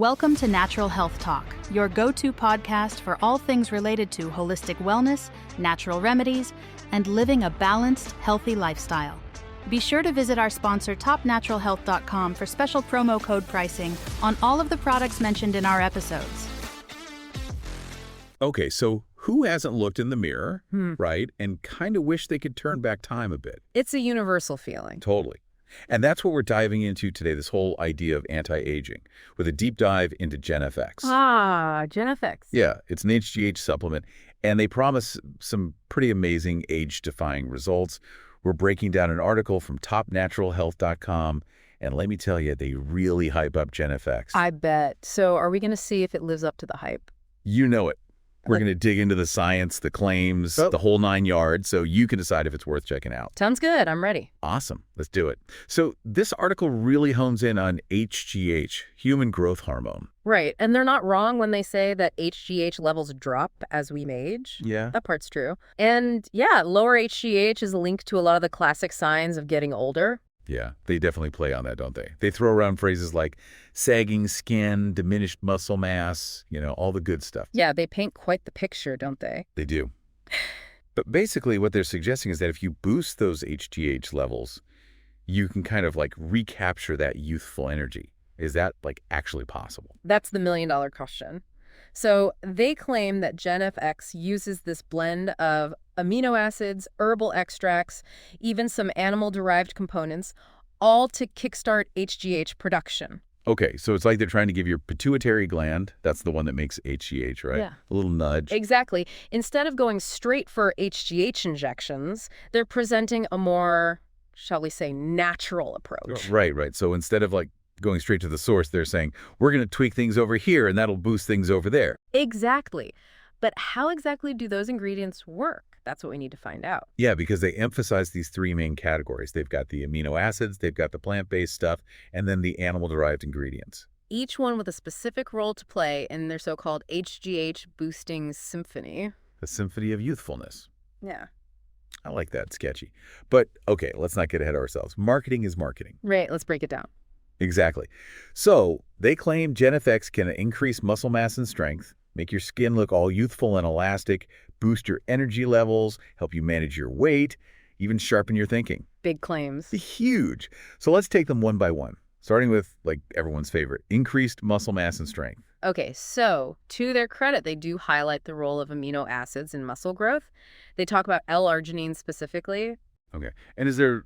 Welcome to Natural Health Talk, your go-to podcast for all things related to holistic wellness, natural remedies, and living a balanced, healthy lifestyle. Be sure to visit our sponsor, topnaturalhealth.com, for special promo code pricing on all of the products mentioned in our episodes. Okay, so who hasn't looked in the mirror, right, and kind of wish they could turn back time a bit? It's a universal feeling. Totally. And that's what we're diving into today, this whole idea of anti-aging, with a deep dive into GenFX. Ah, GenFX. Yeah, it's an HGH supplement, and they promise some pretty amazing age-defying results. We're breaking down an article from topnaturalhealth.com, and let me tell you, they really hype up GenFX. I bet. So are we going to see if it lives up to the hype? You know it. We're going to dig into the science, the claims, the whole 9 yards, so you can decide if it's worth checking out. Sounds good. I'm ready. Awesome. Let's do it. So this article really hones in on HGH, human growth hormone. Right. And they're not wrong when they say that HGH levels drop as we age. Yeah. That part's true. And yeah, lower HGH is linked to a lot of the classic signs of getting older. Yeah, they definitely play on that, don't they? They throw around phrases like sagging skin, diminished muscle mass, all the good stuff. Yeah, they paint quite the picture, don't they? They do. But basically what they're suggesting is that if you boost those HGH levels, you can kind of recapture that youthful energy. Is that actually possible? That's the million-dollar question. So they claim that GenFX uses this blend of amino acids, herbal extracts, even some animal-derived components, all to kickstart HGH production. Okay, so it's like they're trying to give your pituitary gland, that's the one that makes HGH, right? Yeah. A little nudge. Exactly. Instead of going straight for HGH injections, they're presenting a more, shall we say, natural approach. Right. So instead of going straight to the source, they're saying, we're going to tweak things over here and that'll boost things over there. Exactly. But how exactly do those ingredients work? That's what we need to find out. Yeah, because they emphasize these three main categories. They've got the amino acids, they've got the plant-based stuff, and then the animal-derived ingredients. Each one with a specific role to play in their so-called HGH boosting symphony. The symphony of youthfulness. Yeah. I like that. Sketchy. But, okay, let's not get ahead of ourselves. Marketing is marketing. Right, let's break it down. Exactly. So they claim GenFX can increase muscle mass and strength, make your skin look all youthful and elastic, boost your energy levels, help you manage your weight, even sharpen your thinking. Big claims. Huge. So let's take them one by one, starting with, everyone's favorite, increased muscle mass and strength. Okay, so to their credit, they do highlight the role of amino acids in muscle growth. They talk about L-arginine specifically. Okay. And is there,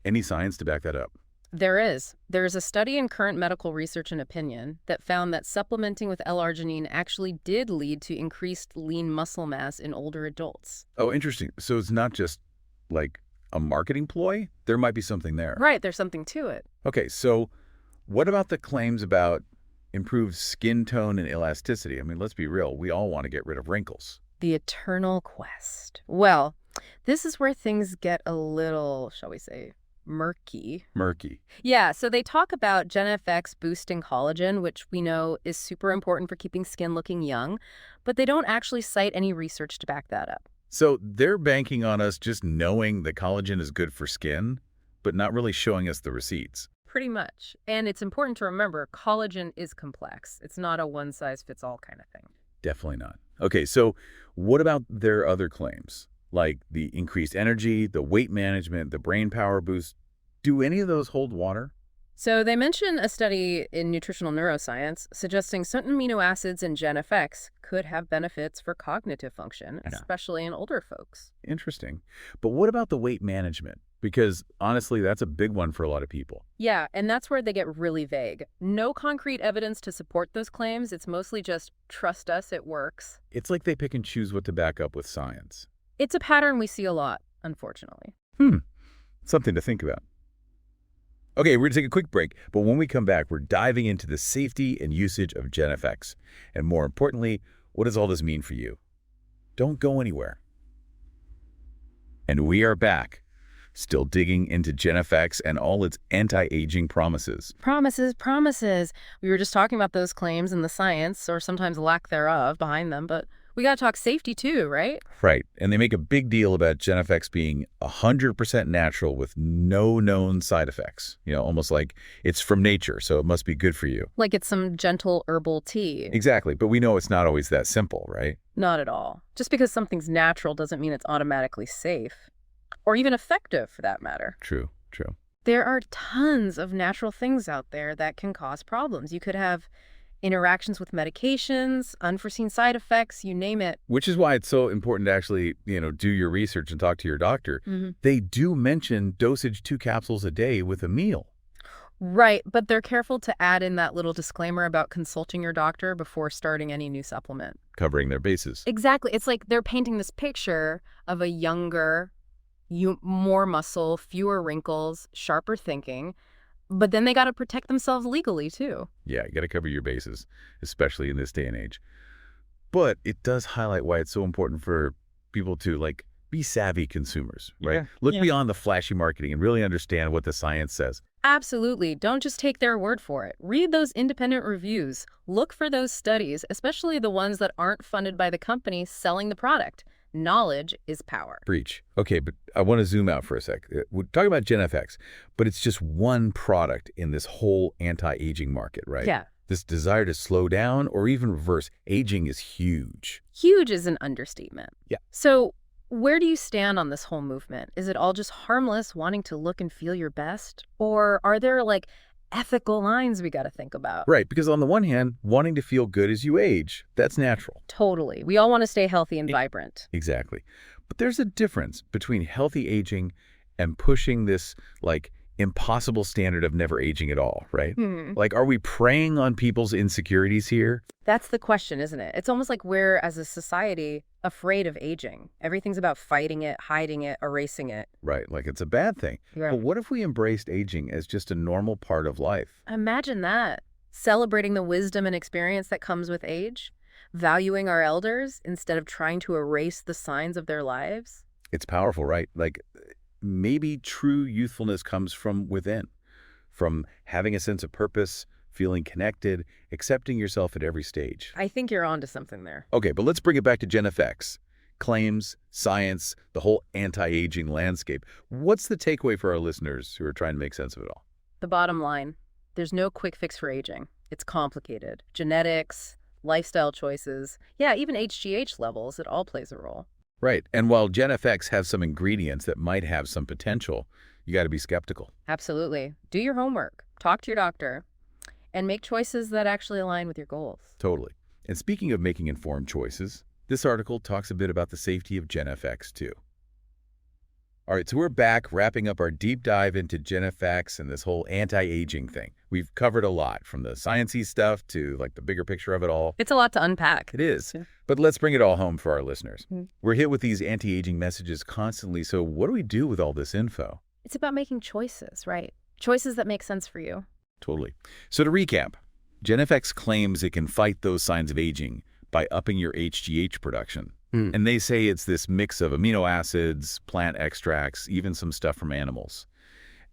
any science to back that up? There is. There's a study in Current Medical Research and Opinion that found that supplementing with L-arginine actually did lead to increased lean muscle mass in older adults. Oh, interesting. So it's not just, a marketing ploy? There might be something there. Right, there's something to it. Okay, so what about the claims about improved skin tone and elasticity? I mean, let's be real. We all want to get rid of wrinkles. The eternal quest. Well, this is where things get a little, shall we say, murky. Yeah, so they talk about GenFX boosting collagen, which we know is super important for keeping skin looking young, but they don't actually cite any research to back that up. So they're banking on us just knowing that collagen is good for skin, but not really showing us the receipts. Pretty much. And it's important to remember, collagen is complex. It's not a one-size-fits-all kind of thing. Definitely not. Okay, so what about their other claims? Like the increased energy, the weight management, the brain power boost. Do any of those hold water? So they mention a study in nutritional neuroscience suggesting certain amino acids in GenFX could have benefits for cognitive function, especially in older folks. Interesting. But what about the weight management? Because honestly, that's a big one for a lot of people. Yeah, and that's where they get really vague. No concrete evidence to support those claims. It's mostly just, trust us, it works. It's like they pick and choose what to back up with science. It's a pattern we see a lot, unfortunately. Something to think about. Okay, we're going to take a quick break, but when we come back, we're diving into the safety and usage of GenFX. And more importantly, what does all this mean for you? Don't go anywhere. And we are back, still digging into GenFX and all its anti-aging promises. Promises. We were just talking about those claims and the science, or sometimes lack thereof, behind them, but We got to talk safety too, right? Right. And they make a big deal about GenFX being 100% natural with no known side effects. Almost like it's from nature, so it must be good for you. Like it's some gentle herbal tea. Exactly. But we know it's not always that simple, right? Not at all. Just because something's natural doesn't mean it's automatically safe. Or even effective, for that matter. True, true. There are tons of natural things out there that can cause problems. You could have interactions with medications, unforeseen side effects, you name it. Which is why it's so important to actually, do your research and talk to your doctor. Mm-hmm. They do mention dosage 2 capsules a day with a meal. Right, but they're careful to add in that little disclaimer about consulting your doctor before starting any new supplement. Covering their bases. Exactly. It's like they're painting this picture of a younger, more muscle, fewer wrinkles, sharper thinking. But then they got to protect themselves legally, too. Yeah, you got to cover your bases, especially in this day and age. But it does highlight why it's so important for people to, be savvy consumers, right? Yeah. Look beyond the flashy marketing and really understand what the science says. Absolutely. Don't just take their word for it. Read those independent reviews. Look for those studies, especially the ones that aren't funded by the company selling the product. Knowledge is power. Preach. Okay, but I want to zoom out for a sec. We're talking about GenFX, but it's just one product in this whole anti-aging market, right? Yeah. This desire to slow down or even reverse aging is huge. Huge is an understatement. Yeah. So where do you stand on this whole movement? Is it all just harmless, wanting to look and feel your best? Or are there, ethical lines we got to think about? Right, because on the one hand, wanting to feel good as you age, that's natural. Totally. We all want to stay healthy and vibrant. Exactly. But there's a difference between healthy aging and pushing this, impossible standard of never aging at all, right? Are we preying on people's insecurities here? That's the question, isn't it? It's almost like we're, as a society, afraid of aging. Everything's about fighting it, hiding it, erasing it. Right, like it's a bad thing. Yeah. But what if we embraced aging as just a normal part of life? Imagine that. Celebrating the wisdom and experience that comes with age. Valuing our elders instead of trying to erase the signs of their lives. It's powerful, right? Maybe true youthfulness comes from within, from having a sense of purpose, feeling connected, accepting yourself at every stage. I think you're onto something there. Okay, but let's bring it back to GenFX. Claims, science, the whole anti-aging landscape. What's the takeaway for our listeners who are trying to make sense of it all? The bottom line, there's no quick fix for aging. It's complicated. Genetics, lifestyle choices, even HGH levels, it all plays a role. Right. And while GenFX has some ingredients that might have some potential, you got to be skeptical. Absolutely. Do your homework. Talk to your doctor. And make choices that actually align with your goals. Totally. And speaking of making informed choices, this article talks a bit about the safety of GenFX too. All right, so we're back wrapping up our deep dive into GenFX and this whole anti-aging thing. We've covered a lot, from the sciencey stuff to the bigger picture of it all. It's a lot to unpack. It is. Yeah. But let's bring it all home for our listeners. Mm-hmm. We're hit with these anti-aging messages constantly, so what do we do with all this info? It's about making choices, right? Choices that make sense for you. Totally. So to recap, GenFX claims it can fight those signs of aging by upping your HGH production. And they say it's this mix of amino acids, plant extracts, even some stuff from animals.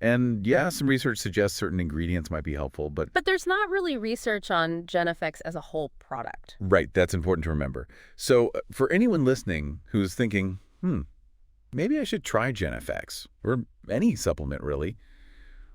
And some research suggests certain ingredients might be helpful, but there's not really research on GenFX as a whole product. Right, that's important to remember. So for anyone listening who's thinking, maybe I should try GenFX, or any supplement really,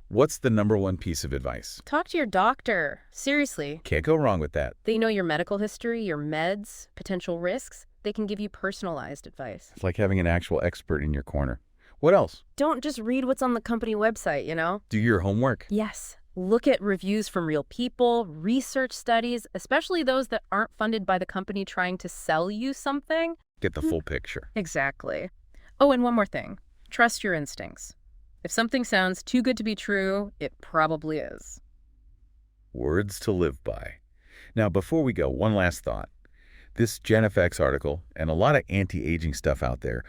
what's the number one piece of advice? Talk to your doctor. Seriously. Can't go wrong with that. They know your medical history, your meds, potential risks. They can give you personalized advice. It's like having an actual expert in your corner. What else? Don't just read what's on the company website, Do your homework. Yes. Look at reviews from real people, research studies, especially those that aren't funded by the company trying to sell you something. Get the full picture. Exactly. Oh, and one more thing. Trust your instincts. If something sounds too good to be true, it probably is. Words to live by. Now, before we go, one last thought. This GenFX article, and a lot of anti-aging stuff out there,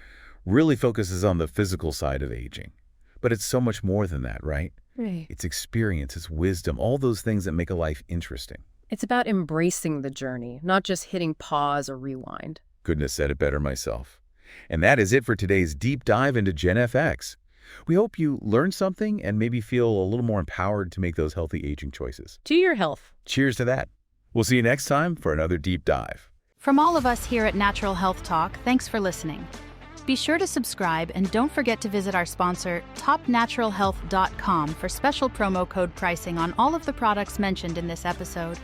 really focuses on the physical side of aging. But it's so much more than that, right? Right. It's experience, it's wisdom, all those things that make a life interesting. It's about embracing the journey, not just hitting pause or rewind. Couldn't have said it better myself. And that is it for today's deep dive into GenFX. We hope you learned something and maybe feel a little more empowered to make those healthy aging choices. To your health. Cheers to that. We'll see you next time for another deep dive. From all of us here at Natural Health Talk, thanks for listening. Be sure to subscribe and don't forget to visit our sponsor, topnaturalhealth.com, for special promo code pricing on all of the products mentioned in this episode.